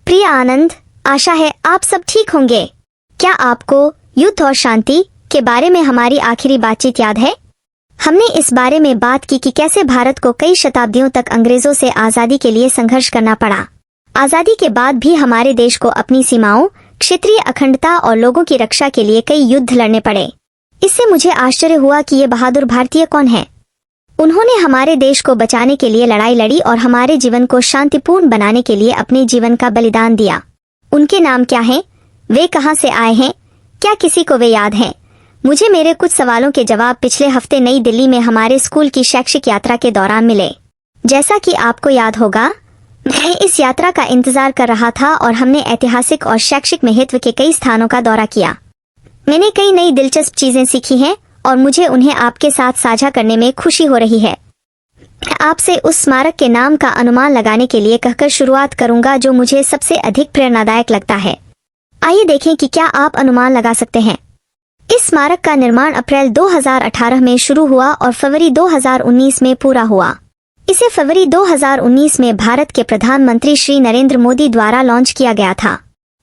प्रिय आनंद, आशा है आप सब ठीक होंगे। क्या आपको युद्ध और शांति के बारे में हमारी आखिरी बातचीत याद है? हमने इस बारे में बात की कि कैसे भारत को कई शताब्दियों तक अंग्रेजों से आजादी के लिए संघर्ष करना पड़ा। आजादी के बाद भी हमारे देश को अपनी सीमाओं, क्षेत्रीय अखंडता और लोगों की रक्षा के लिए कई युद्ध लड़ने पड़े। इससे मुझे आश्चर्य हुआ कि ये बहादुर भारतीय कौन है। उन्होंने हमारे देश को बचाने के लिए लड़ाई लड़ी और हमारे जीवन को शांतिपूर्ण बनाने के लिए अपने जीवन का बलिदान दिया। उनके नाम क्या हैं? वे कहां से आए हैं? क्या किसी को वे याद हैं? मुझे मेरे कुछ सवालों के जवाब पिछले हफ्ते नई दिल्ली में हमारे स्कूल की शैक्षिक यात्रा के दौरान मिले। जैसा कि आपको याद होगा, मैं इस यात्रा का इंतजार कर रहा था और हमने ऐतिहासिक और शैक्षिक महत्व के कई स्थानों का दौरा किया। मैंने कई नई दिलचस्प चीजें सीखी हैं और मुझे उन्हें आपके साथ साझा करने में खुशी हो रही है। मैं आपसे उस स्मारक के नाम का अनुमान लगाने के लिए कहकर शुरुआत करूंगा जो मुझे सबसे अधिक प्रेरणादायक लगता है। आइए देखें कि क्या आप अनुमान लगा सकते हैं। इस स्मारक का निर्माण अप्रैल 2018 में शुरू हुआ और फरवरी 2019 में पूरा हुआ। इसे फरवरी 2019 में भारत के प्रधानमंत्री श्री नरेंद्र मोदी द्वारा लॉन्च किया गया था।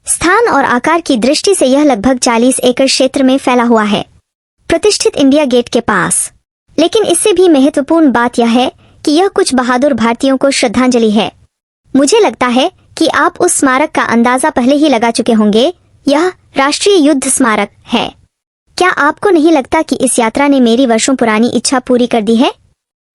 स्थान और आकार की दृष्टि से यह लगभग 40 एकड़ क्षेत्र में फैला हुआ है, प्रतिष्ठित इंडिया गेट के पास। लेकिन इससे भी महत्वपूर्ण बात यह है कि यह कुछ बहादुर भारतीयों को श्रद्धांजलि है। मुझे लगता है कि आप उस स्मारक का अंदाजा पहले ही लगा चुके होंगे। यह राष्ट्रीय युद्ध स्मारक है। क्या आपको नहीं लगता कि इस यात्रा ने मेरी वर्षों पुरानी इच्छा पूरी कर दी है?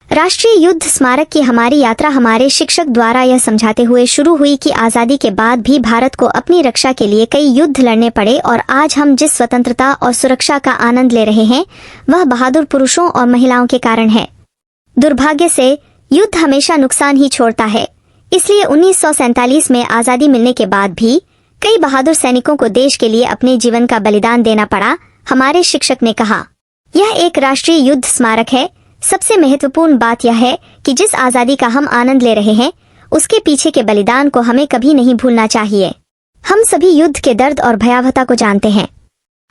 राष्ट्रीय युद्ध स्मारक की हमारी यात्रा हमारे शिक्षक द्वारा यह समझाते हुए शुरू हुई कि आजादी के बाद भी भारत को अपनी रक्षा के लिए कई युद्ध लड़ने पड़े और आज हम जिस स्वतंत्रता और सुरक्षा का आनंद ले रहे हैं वह बहादुर पुरुषों और महिलाओं के कारण है। दुर्भाग्य से युद्ध हमेशा नुकसान ही छोड़ता है, इसलिए 1947 में आजादी मिलने के बाद भी कई बहादुर सैनिकों को देश के लिए अपने जीवन का बलिदान देना पड़ा, हमारे शिक्षक ने कहा। यह एक राष्ट्रीय युद्ध स्मारक है। सबसे महत्वपूर्ण बात यह है कि जिस आजादी का हम आनंद ले रहे हैं उसके पीछे के बलिदान को हमें कभी नहीं भूलना चाहिए। हम सभी युद्ध के दर्द और भयावहता को जानते हैं।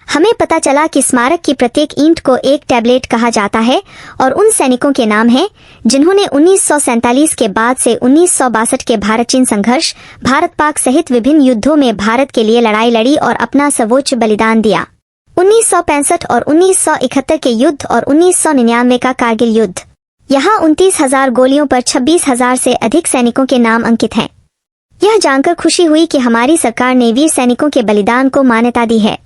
हमें पता चला कि स्मारक की प्रत्येक ईंट को एक टैबलेट कहा जाता है और उन सैनिकों के नाम हैं जिन्होंने 1947 के बाद से 1962 के भारत चीन संघर्ष, भारत पाक सहित विभिन्न युद्धों में भारत के लिए लड़ाई लड़ी और अपना सर्वोच्च बलिदान दिया। 1965 और 1971 के युद्ध और 1999 का कारगिल युद्ध। यहाँ 29,000 गोलियों पर 26,000 से अधिक सैनिकों के नाम अंकित हैं। यह जानकर खुशी हुई कि हमारी सरकार ने वीर सैनिकों के बलिदान को मान्यता दी है।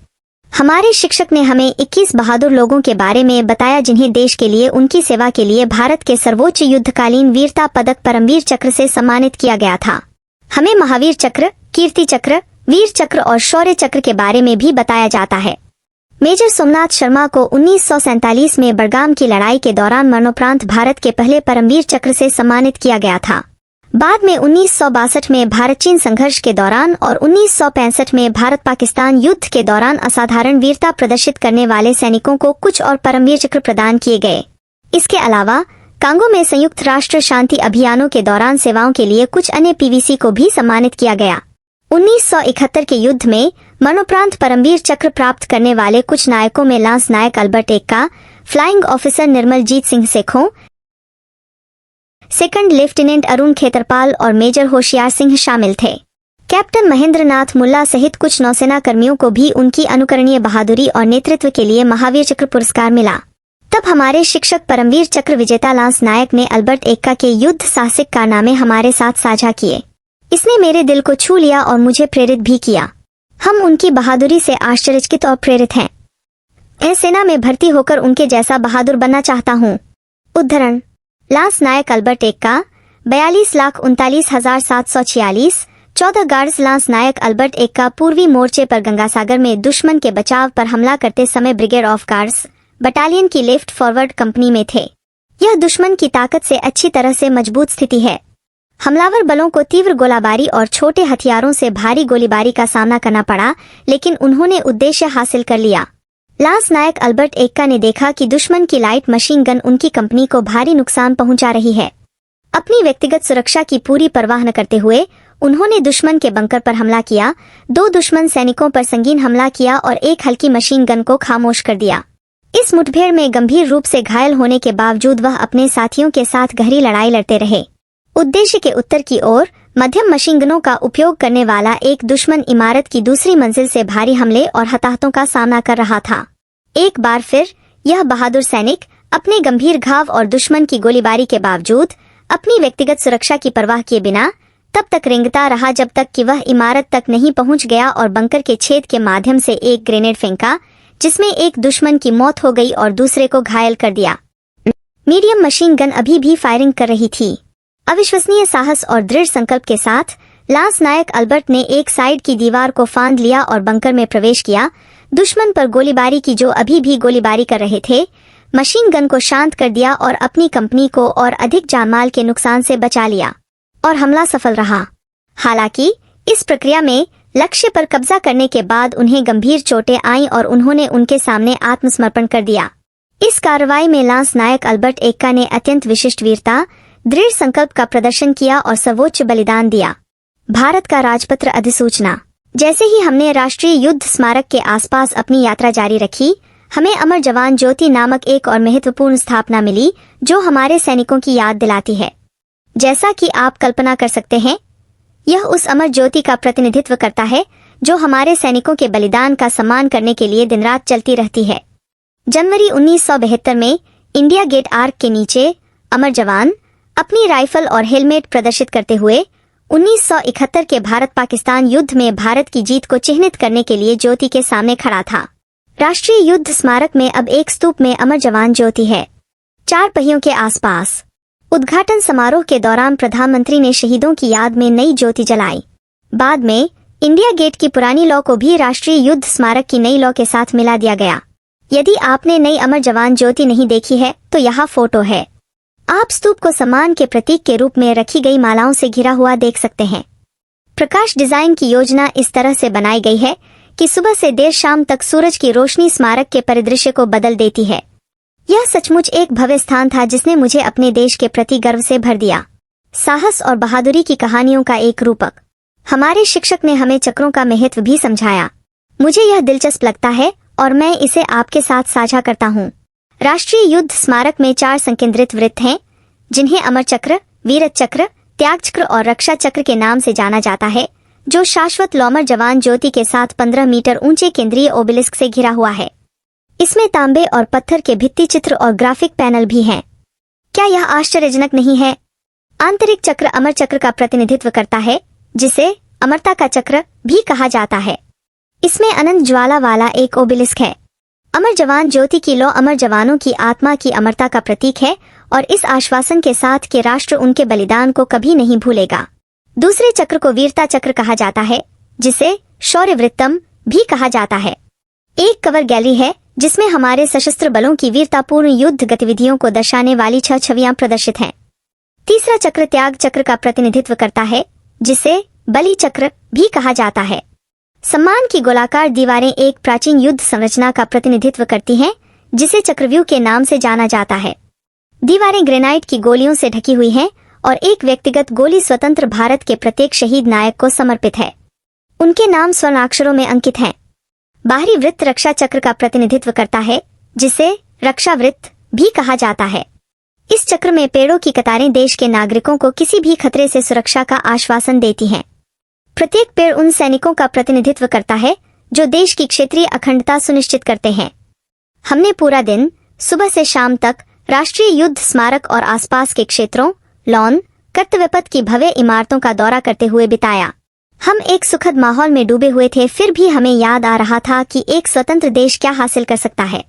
हमारे शिक्षक ने हमें 21 बहादुर लोगों के बारे में बताया जिन्हें देश के लिए उनकी सेवा के लिए भारत के सर्वोच्च युद्धकालीन वीरता पदक परमवीर चक्र से सम्मानित किया गया था। हमें महावीर चक्र, कीर्ति चक्र, वीर चक्र और शौर्य चक्र के बारे में भी बताया जाता है। मेजर सोमनाथ शर्मा को 1947 में बड़गाम की लड़ाई के दौरान मरणोपरांत भारत के पहले परमवीर चक्र से सम्मानित किया गया था। बाद में 1962 में भारत चीन संघर्ष के दौरान और 1965 में भारत पाकिस्तान युद्ध के दौरान असाधारण वीरता प्रदर्शित करने वाले सैनिकों को कुछ और परमवीर चक्र प्रदान किए गए। इसके अलावा कांगो में संयुक्त राष्ट्र शांति अभियानों के दौरान सेवाओं के लिए कुछ अन्य पीवीसी को भी सम्मानित किया गया। 1971 के युद्ध में मरणोपरांत परमवीर चक्र प्राप्त करने वाले कुछ नायकों में lance naik Albert Ekka, flying officer Nirmaljit Singh Sekhon, second lieutenant Arun Khetarpal और मेजर होशियार सिंह शामिल थे। कैप्टन महेंद्र नाथ मुल्ला सहित कुछ नौसेना कर्मियों को भी उनकी अनुकरणीय बहादुरी और नेतृत्व के लिए महावीर चक्र पुरस्कार मिला। तब हमारे शिक्षक परमवीर चक्र विजेता लांस नायक ने अल्बर्ट एक्का के युद्ध साहसिक कारनामे हमारे साथ साझा किए। इसने मेरे दिल को छू लिया और मुझे प्रेरित भी किया। हम उनकी बहादुरी से आश्चर्यचकित और प्रेरित हैं। मैं सेना में भर्ती होकर उनके जैसा बहादुर बनना चाहता हूँ। उद्धरण: lance naik Albert Ekka, 42,39,746, 14 guards. Lance naik Albert Ekka पूर्वी मोर्चे पर गंगासागर में दुश्मन के बचाव पर हमला करते समय ब्रिगेड ऑफ गार्ड्स बटालियन की लेफ्ट फॉरवर्ड कंपनी में थे। यह दुश्मन की ताकत से अच्छी तरह से मजबूत स्थिति है। हमलावर बलों को तीव्र गोलाबारी और छोटे हथियारों से भारी गोलीबारी का सामना करना पड़ा, लेकिन उन्होंने उद्देश्य हासिल कर लिया। लांस नायक अल्बर्ट एक्का ने देखा कि दुश्मन की लाइट मशीन गन उनकी कंपनी को भारी नुकसान पहुंचा रही है। अपनी व्यक्तिगत सुरक्षा की पूरी परवाह न करते हुए उन्होंने दुश्मन के बंकर पर हमला किया, 2 दुश्मन सैनिकों पर संगीन हमला किया और एक हल्की मशीन गन को खामोश कर दिया। इस मुठभेड़ में गंभीर रूप से घायल होने के बावजूद वह अपने साथियों के साथ गहरी लड़ाई लड़ते रहे। उद्देश्य के उत्तर की ओर मध्यम मशीन गनों का उपयोग करने वाला एक दुश्मन इमारत की दूसरी मंजिल से भारी हमले और हताहतों का सामना कर रहा था। एक बार फिर यह बहादुर सैनिक अपने गंभीर घाव और दुश्मन की गोलीबारी के बावजूद अपनी व्यक्तिगत सुरक्षा की परवाह किए बिना तब तक रेंगता रहा जब तक कि वह इमारत तक नहीं पहुंच गया और बंकर के छेद के माध्यम से एक ग्रेनेड फेंका, जिसमें एक दुश्मन की मौत हो गई और दूसरे को घायल कर दिया। मीडियम मशीन गन अभी भी फायरिंग कर रही थी। अविश्वसनीय साहस और दृढ़ संकल्प के साथ लांस नायक अल्बर्ट ने एक साइड की दीवार को फांद लिया और बंकर में प्रवेश किया। दुश्मन पर गोलीबारी की जो अभी भी गोलीबारी कर रहे थे, मशीन गन को शांत कर दिया और अपनी कंपनी को और अधिक जानमाल के नुकसान से बचा लिया और हमला सफल रहा। हालांकि इस प्रक्रिया में लक्ष्य पर कब्जा करने के बाद उन्हें गंभीर चोटें आईं और उन्होंने उनके सामने आत्मसमर्पण कर दिया। इस कार्रवाई में लांस नायक अल्बर्ट एक्का ने अत्यंत विशिष्ट वीरता, दृढ़ संकल्प का प्रदर्शन किया और सर्वोच्च बलिदान दिया। भारत का राजपत्र अधिसूचना। जैसे ही हमने राष्ट्रीय युद्ध स्मारक के आसपास अपनी यात्रा जारी रखी, हमें अमर जवान ज्योति नामक एक और महत्वपूर्ण स्थापना मिली जो हमारे सैनिकों की याद दिलाती है। जैसा कि आप कल्पना कर सकते हैं, यह उस अमर ज्योति का प्रतिनिधित्व करता है जो हमारे सैनिकों के बलिदान का सम्मान करने के लिए दिन रात चलती रहती है। जनवरी 1972 में इंडिया गेट आर्क के नीचे अमर जवान अपनी राइफल और हेलमेट प्रदर्शित करते हुए 1971 के भारत पाकिस्तान युद्ध में भारत की जीत को चिन्हित करने के लिए ज्योति के सामने खड़ा था। राष्ट्रीय युद्ध स्मारक में अब एक स्तूप में अमर जवान ज्योति है। 4 पहियों के आसपास। उद्घाटन समारोह के दौरान प्रधानमंत्री ने शहीदों की याद में नई ज्योति जलाई। बाद में इंडिया गेट की पुरानी लॉ को भी राष्ट्रीय युद्ध स्मारक की नई लॉ के साथ मिला दिया गया। यदि आपने नई अमर जवान ज्योति नहीं देखी है तो यहाँ फोटो है। आप स्तूप को सम्मान के प्रतीक के रूप में रखी गई मालाओं से घिरा हुआ देख सकते हैं। प्रकाश डिजाइन की योजना इस तरह से बनाई गई है कि सुबह से देर शाम तक सूरज की रोशनी स्मारक के परिदृश्य को बदल देती है। यह सचमुच एक भव्य स्थान था जिसने मुझे अपने देश के प्रति गर्व से भर दिया। साहस और बहादुरी की कहानियों का एक रूपक। हमारे शिक्षक ने हमें चक्रों का महत्व भी समझाया। मुझे यह दिलचस्प लगता है और मैं इसे आपके साथ साझा करता हूँ। राष्ट्रीय युद्ध स्मारक में 4 संकेंद्रित वृत्त हैं, जिन्हें अमर चक्र, वीरत चक्र, त्याग चक्र और रक्षा चक्र के नाम से जाना जाता है, जो शाश्वत लौमर जवान ज्योति के साथ 15 मीटर ऊंचे केंद्रीय ओबेलिस्क से घिरा हुआ है। इसमें तांबे और पत्थर के भित्ति चित्र और ग्राफिक पैनल भी हैं। क्या यह आश्चर्यजनक नहीं है? आंतरिक चक्र अमर चक्र का प्रतिनिधित्व करता है, जिसे अमरता का चक्र भी कहा जाता है। इसमें अनंत ज्वाला वाला एक ओबेलिस्क है। अमर जवान ज्योति की लौ अमर जवानों की आत्मा की अमरता का प्रतीक है और इस आश्वासन के साथ कि राष्ट्र उनके बलिदान को कभी नहीं भूलेगा। दूसरे चक्र को वीरता चक्र कहा जाता है, जिसे शौर्य वृत्तम भी कहा जाता है। एक कवर गैलरी है जिसमें हमारे सशस्त्र बलों की वीरतापूर्ण युद्ध गतिविधियों को दर्शाने वाली 6 छवियां प्रदर्शित हैं। तीसरा चक्र त्याग चक्र का प्रतिनिधित्व करता है, जिसे बलि चक्र भी कहा जाता है। सम्मान की गोलाकार दीवारें एक प्राचीन युद्ध संरचना का प्रतिनिधित्व करती हैं, जिसे चक्रव्यूह के नाम से जाना जाता है। दीवारें ग्रेनाइट की गोलियों से ढकी हुई हैं और एक व्यक्तिगत गोली स्वतंत्र भारत के प्रत्येक शहीद नायक को समर्पित है। उनके नाम स्वर्णाक्षरों में अंकित हैं। बाहरी वृत्त रक्षा चक्र का प्रतिनिधित्व करता है, जिसे रक्षा वृत्त भी कहा जाता है। इस चक्र में पेड़ों की कतारें देश के नागरिकों को किसी भी खतरे से सुरक्षा का आश्वासन देती हैं। प्रत्येक पेड़ उन सैनिकों का प्रतिनिधित्व करता है जो देश की क्षेत्रीय अखंडता सुनिश्चित करते हैं। हमने पूरा दिन सुबह से शाम तक राष्ट्रीय युद्ध स्मारक और आसपास के क्षेत्रों, लॉन, कर्तव्यपथ की भव्य इमारतों का दौरा करते हुए बिताया। हम एक सुखद माहौल में डूबे हुए थे, फिर भी हमें याद आ रहा था कि एक स्वतंत्र देश क्या हासिल कर सकता है।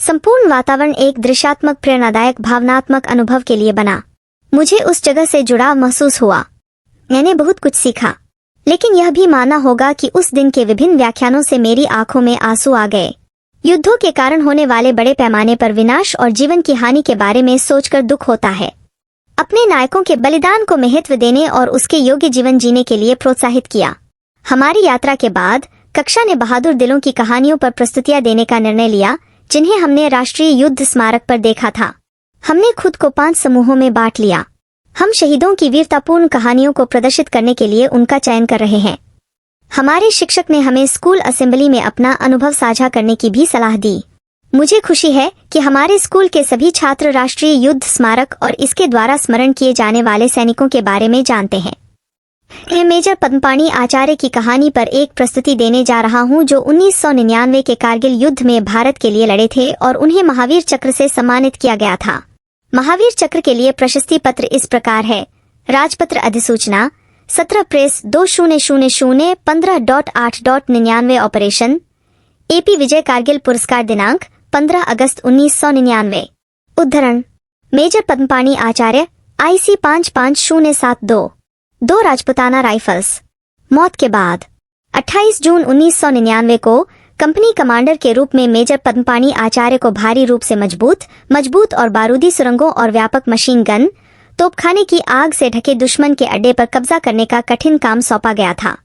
संपूर्ण वातावरण एक दृश्यात्मक, प्रेरणादायक, भावनात्मक अनुभव के लिए बना। मुझे उस जगह से जुड़ाव महसूस हुआ। मैंने बहुत कुछ सीखा, लेकिन यह भी मानना होगा कि उस दिन के विभिन्न व्याख्यानों से मेरी आंखों में आंसू आ गए। युद्धों के कारण होने वाले बड़े पैमाने पर विनाश और जीवन की हानि के बारे में सोचकर दुख होता है। अपने नायकों के बलिदान को महत्व देने और उसके योग्य जीवन जीने के लिए प्रोत्साहित किया। हमारी यात्रा के बाद कक्षा ने बहादुर दिलों की कहानियों पर प्रस्तुतियां देने का निर्णय लिया, जिन्हें हमने राष्ट्रीय युद्ध स्मारक पर देखा था। हमने खुद को 5 समूहों में बांट लिया। हम शहीदों की वीरतापूर्ण कहानियों को प्रदर्शित करने के लिए उनका चयन कर रहे हैं। हमारे शिक्षक ने हमें स्कूल असेंबली में अपना अनुभव साझा करने की भी सलाह दी। मुझे खुशी है कि हमारे स्कूल के सभी छात्र राष्ट्रीय युद्ध स्मारक और इसके द्वारा स्मरण किए जाने वाले सैनिकों के बारे में जानते हैं। मैं मेजर पद्मपाणि आचार्य की कहानी पर एक प्रस्तुति देने जा रहा हूं, जो 1999 के कारगिल युद्ध में भारत के लिए लड़े थे और उन्हें महावीर चक्र से सम्मानित किया गया था। महावीर चक्र के लिए प्रशस्ति पत्र इस प्रकार है। राजपत्र अधिसूचना 17 प्रेस 2000 15.8.99 ऑपरेशन एपी विजय कारगिल पुरस्कार दिनांक 15 अगस्त 1999। उद्धरण मेजर पद्मपाणि आचार्य IC 55072 2 राजपुताना राइफल्स। मौत के बाद 28 जून 1999 को कंपनी कमांडर के रूप में मेजर पद्मपाणि आचार्य को भारी रूप से मजबूत और बारूदी सुरंगों और व्यापक मशीन गन तोपखाने की आग से ढके दुश्मन के अड्डे पर कब्जा करने का कठिन काम सौंपा गया था।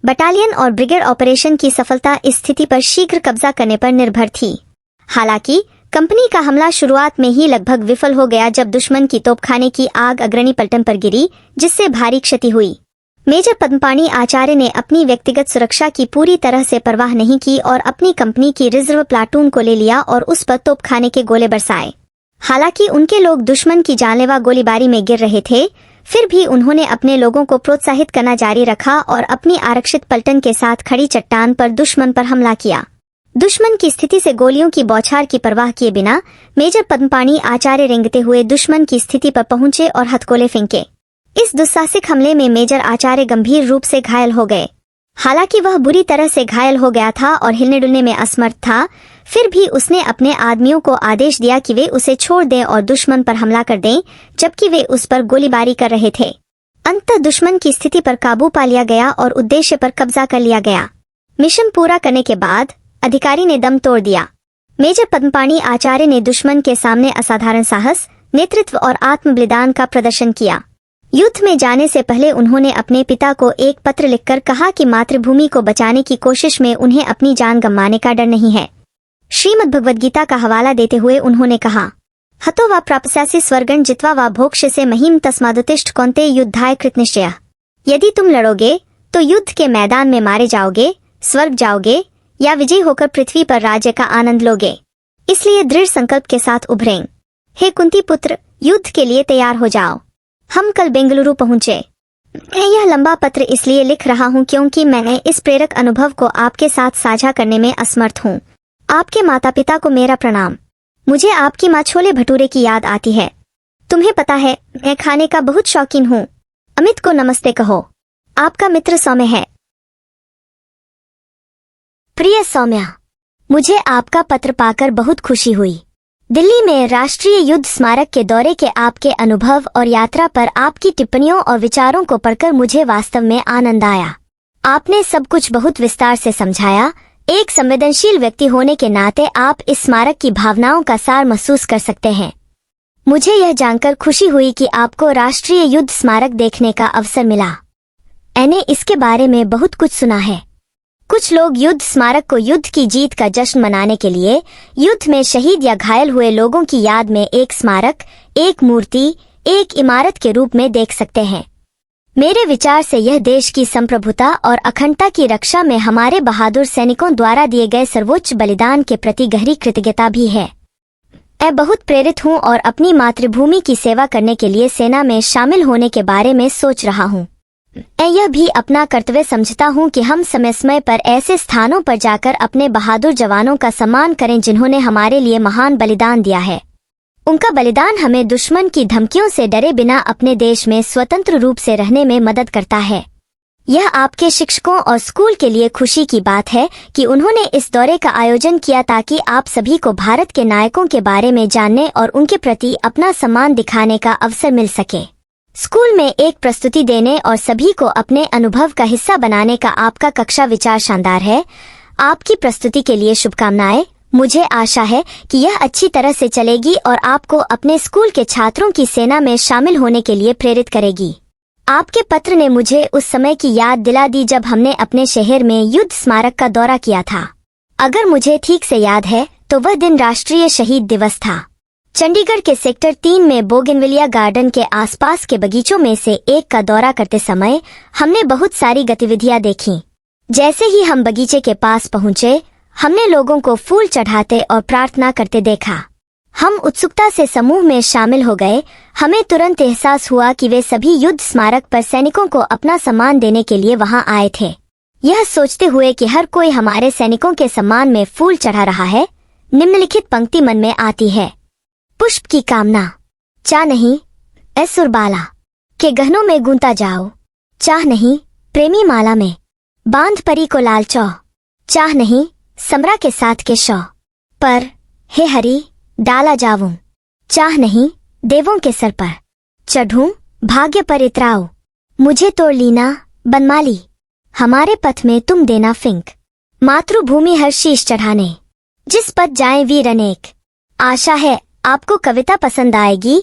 बटालियन और ब्रिगेड ऑपरेशन की सफलता इस स्थिति पर शीघ्र कब्जा करने पर निर्भर थी। हालांकि कंपनी का हमला शुरुआत में ही लगभग विफल हो गया, जब दुश्मन की तोपखाने की आग अग्रणी पलटन पर गिरी, जिससे भारी क्षति हुई। मेजर पद्मपाणि आचार्य ने अपनी व्यक्तिगत सुरक्षा की पूरी तरह से परवाह नहीं की और अपनी कंपनी की रिजर्व प्लाटून को ले लिया और उस पर तोपखाने के गोले बरसाए। हालांकि उनके लोग दुश्मन की जानलेवा गोलीबारी में गिर रहे थे, फिर भी उन्होंने अपने लोगों को प्रोत्साहित करना जारी रखा और अपनी आरक्षित पलटन के साथ खड़ी चट्टान पर दुश्मन पर हमला किया। दुश्मन की स्थिति से गोलियों की बौछार की परवाह किए बिना मेजर पद्मपाणि आचार्य रेंगते हुए दुश्मन की स्थिति पर पहुंचे और हथगोले फेंके। इस दुस्साहसिक हमले में मेजर आचार्य गंभीर रूप से घायल हो गए। हालांकि वह बुरी तरह से घायल हो गया था और हिलने डुलने में असमर्थ था, फिर भी उसने अपने आदमियों को आदेश दिया कि वे उसे छोड़ दें और दुश्मन पर हमला कर दें, जबकि वे उस पर गोलीबारी कर रहे थे। अंततः दुश्मन की स्थिति पर काबू पा लिया गया और उद्देश्य पर कब्जा कर लिया गया। मिशन पूरा करने के बाद अधिकारी ने दम तोड़ दिया। मेजर पद्मपाणि आचार्य ने दुश्मन के सामने असाधारण साहस, नेतृत्व और आत्म बलिदान का प्रदर्शन किया। युद्ध में जाने से पहले उन्होंने अपने पिता को एक पत्र लिखकर कहा कि मातृभूमि को बचाने की कोशिश में उन्हें अपनी जान गंवाने का डर नहीं है। श्रीमद् भगवद गीता का हवाला देते हुए उन्होंने कहा, हतो वा प्राप्स्यासि स्वर्गं जित्वा वा भोक्ष्यसे महीम तस्मादुत्तिष्ठ कौन्तेय युद्धाय कृतनिश्चयः। यदि तुम लड़ोगे तो युद्ध के मैदान में मारे जाओगे, स्वर्ग जाओगे या विजयी होकर पृथ्वी पर राज्य का आनंद लोगे। इसलिए दृढ़ संकल्प के साथ उभरें। हे कुंती पुत्र, युद्ध के लिए तैयार हो जाओ। हम कल बेंगलुरु पहुंचे। मैं यह लंबा पत्र इसलिए लिख रहा हूं क्योंकि मैंने इस प्रेरक अनुभव को आपके साथ साझा करने में असमर्थ हूं। आपके माता पिता को मेरा प्रणाम। मुझे आपकी माँ छोले भटूरे की याद आती है। तुम्हें पता है, मैं खाने का बहुत शौकीन हूँ। अमित को नमस्ते कहो। आपका मित्र सौम्य है। प्रिय सौम्या, मुझे आपका पत्र पाकर बहुत खुशी हुई। दिल्ली में राष्ट्रीय युद्ध स्मारक के दौरे के आपके अनुभव और यात्रा पर आपकी टिप्पणियों और विचारों को पढ़कर मुझे वास्तव में आनंद आया। आपने सब कुछ बहुत विस्तार से समझाया। एक संवेदनशील व्यक्ति होने के नाते आप इस स्मारक की भावनाओं का सार महसूस कर सकते हैं। मुझे यह जानकर खुशी हुई कि आपको राष्ट्रीय युद्ध स्मारक देखने का अवसर मिला। मैंने इसके बारे में बहुत कुछ सुना है। कुछ लोग युद्ध स्मारक को युद्ध की जीत का जश्न मनाने के लिए युद्ध में शहीद या घायल हुए लोगों की याद में एक स्मारक, एक मूर्ति, एक इमारत के रूप में देख सकते हैं। मेरे विचार से यह देश की संप्रभुता और अखंडता की रक्षा में हमारे बहादुर सैनिकों द्वारा दिए गए सर्वोच्च बलिदान के प्रति गहरी कृतज्ञता भी है। मैं बहुत प्रेरित हूँ और अपनी मातृभूमि की सेवा करने के लिए सेना में शामिल होने के बारे में सोच रहा हूँ। मैं यह भी अपना कर्तव्य समझता हूँ कि हम समय समय पर ऐसे स्थानों पर जाकर अपने बहादुर जवानों का सम्मान करें जिन्होंने हमारे लिए महान बलिदान दिया है। उनका बलिदान हमें दुश्मन की धमकियों से डरे बिना अपने देश में स्वतंत्र रूप से रहने में मदद करता है। यह आपके शिक्षकों और स्कूल के लिए खुशी की बात है कि उन्होंने इस दौरे का आयोजन किया ताकि आप सभी को भारत के नायकों के बारे में जानने और उनके प्रति अपना सम्मान दिखाने का अवसर मिल सके। स्कूल में एक प्रस्तुति देने और सभी को अपने अनुभव का हिस्सा बनाने का आपका कक्षा विचार शानदार है। आपकी प्रस्तुति के लिए शुभकामनाएं। मुझे आशा है कि यह अच्छी तरह से चलेगी और आपको अपने स्कूल के छात्रों की सेना में शामिल होने के लिए प्रेरित करेगी। आपके पत्र ने मुझे उस समय की याद दिला दी जब हमने अपने शहर में युद्ध स्मारक का दौरा किया था। अगर मुझे ठीक से याद है तो वह दिन राष्ट्रीय शहीद दिवस था। चंडीगढ़ के सेक्टर 3 में बोगनविलिया गार्डन के आसपास के बगीचों में से एक का दौरा करते समय हमने बहुत सारी गतिविधियां देखीं। जैसे ही हम बगीचे के पास पहुंचे, हमने लोगों को फूल चढ़ाते और प्रार्थना करते देखा। हम उत्सुकता से समूह में शामिल हो गए। हमें तुरंत एहसास हुआ कि वे सभी युद्ध स्मारक पर सैनिकों को अपना सम्मान देने के लिए वहां आए थे। यह सोचते हुए कि हर कोई हमारे सैनिकों के सम्मान में फूल चढ़ा रहा है, निम्नलिखित पंक्ति मन में आती है। पुष्प की कामना, चाह नहीं ए सुरबाला के गहनों में गूंता जाओ, चाह नहीं प्रेमी माला में बांध परी को लाल चौ, चाह नहीं समरा के साथ के शौ पर हे हरि डाला जाऊं, चाह नहीं देवों के सर पर चढ़ूं भाग्य पर इतराओ, मुझे तोड़ लीना बनमाली, हमारे पथ में तुम देना फिंक, मातृभूमि हर शीश चढ़ाने, जिस पथ जाएं वीर अनेक। आशा है आपको कविता पसंद आएगी।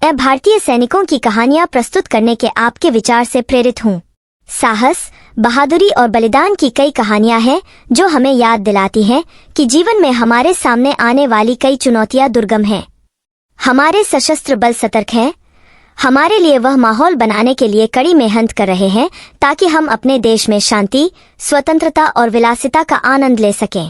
मैं भारतीय सैनिकों की कहानियां प्रस्तुत करने के आपके विचार से प्रेरित हूँ। साहस, बहादुरी और बलिदान की कई कहानियां हैं जो हमें याद दिलाती हैं कि जीवन में हमारे सामने आने वाली कई चुनौतियां दुर्गम हैं। हमारे सशस्त्र बल सतर्क हैं। हमारे लिए वह माहौल बनाने के लिए कड़ी मेहनत कर रहे हैं ताकि हम अपने देश में शांति, स्वतंत्रता और विलासिता का आनंद ले सकें।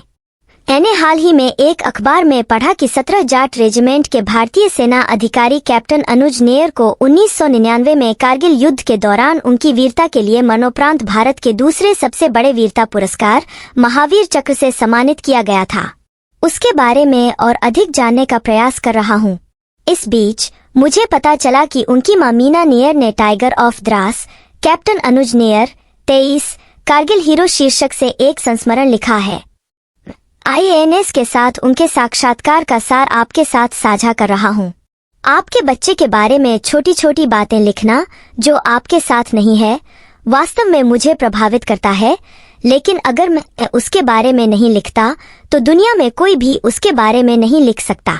मैंने हाल ही में एक अखबार में पढ़ा कि 17 जाट रेजिमेंट के भारतीय सेना अधिकारी कैप्टन अनुज नेयर को 1999 में कारगिल युद्ध के दौरान उनकी वीरता के लिए मरणोपरांत भारत के दूसरे सबसे बड़े वीरता पुरस्कार महावीर चक्र से सम्मानित किया गया था। उसके बारे में और अधिक जानने का प्रयास कर रहा हूँ। इस बीच मुझे पता चला कि उनकी मां मीना नेयर ने tiger of Dras captain Anuj near 23 Kargil hero शीर्षक से एक संस्मरण लिखा है। IANS के साथ उनके साक्षात्कार का सार आपके साथ साझा कर रहा हूँ। आपके बच्चे के बारे में छोटी छोटी बातें लिखना जो आपके साथ नहीं है वास्तव में मुझे प्रभावित करता है, लेकिन अगर मैं उसके बारे में नहीं लिखता तो दुनिया में कोई भी उसके बारे में नहीं लिख सकता।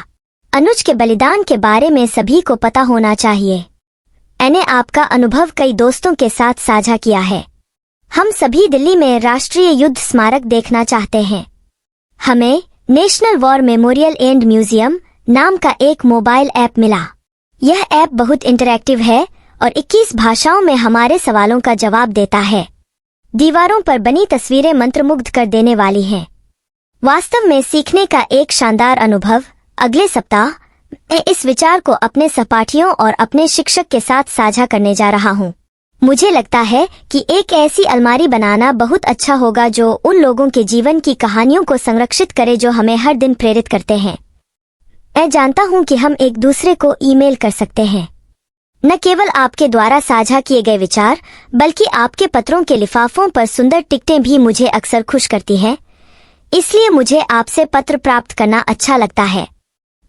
अनुज के बलिदान के बारे में सभी को पता होना चाहिए। मैंने आपका अनुभव कई दोस्तों के साथ साझा किया है। हम सभी दिल्ली में राष्ट्रीय युद्ध स्मारक देखना चाहते हैं। हमें national war memorial and museum नाम का एक मोबाइल ऐप मिला। यह ऐप बहुत इंटरैक्टिव है और 21 भाषाओं में हमारे सवालों का जवाब देता है। दीवारों पर बनी तस्वीरें मंत्रमुग्ध कर देने वाली हैं। वास्तव में सीखने का एक शानदार अनुभव। अगले सप्ताह मैं इस विचार को अपने सहपाठियों और अपने शिक्षक के साथ साझा करने जा रहा हूँ। मुझे लगता है कि एक ऐसी अलमारी बनाना बहुत अच्छा होगा जो उन लोगों के जीवन की कहानियों को संरक्षित करे जो हमें हर दिन प्रेरित करते हैं। मैं जानता हूं कि हम एक दूसरे को ईमेल कर सकते हैं। न केवल आपके द्वारा साझा किए गए विचार बल्कि आपके पत्रों के लिफाफों पर सुंदर टिकटें भी मुझे अक्सर खुश करती हैं। इसलिए मुझे आपसे पत्र प्राप्त करना अच्छा लगता है।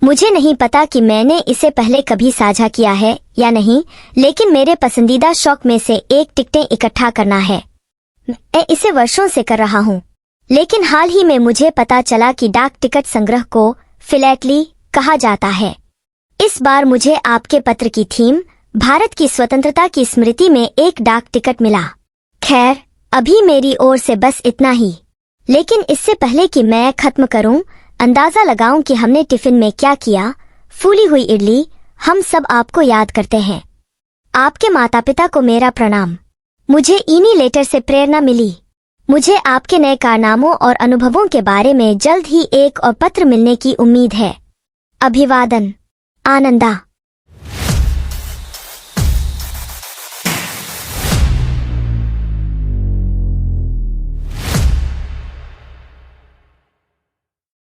मुझे नहीं पता कि मैंने इसे पहले कभी साझा किया है या नहीं, लेकिन मेरे पसंदीदा शौक में से एक टिकटें इकट्ठा करना है। मैं इसे वर्षों से कर रहा हूँ, लेकिन हाल ही में मुझे पता चला कि डाक टिकट संग्रह को फिलैटली कहा जाता है। इस बार मुझे आपके पत्र की थीम भारत की स्वतंत्रता की स्मृति में एक डाक टिकट मिला। खैर, अभी मेरी ओर से बस इतना ही, लेकिन इससे पहले कि मैं खत्म करूं, अंदाजा लगाऊं कि हमने टिफिन में क्या किया। फूली हुई इडली। हम सब आपको याद करते हैं। आपके माता पिता को मेरा प्रणाम। मुझे इन्हीं लेटर से प्रेरणा मिली। मुझे आपके नए कारनामों और अनुभवों के बारे में जल्द ही एक और पत्र मिलने की उम्मीद है। अभिवादन, आनंदा।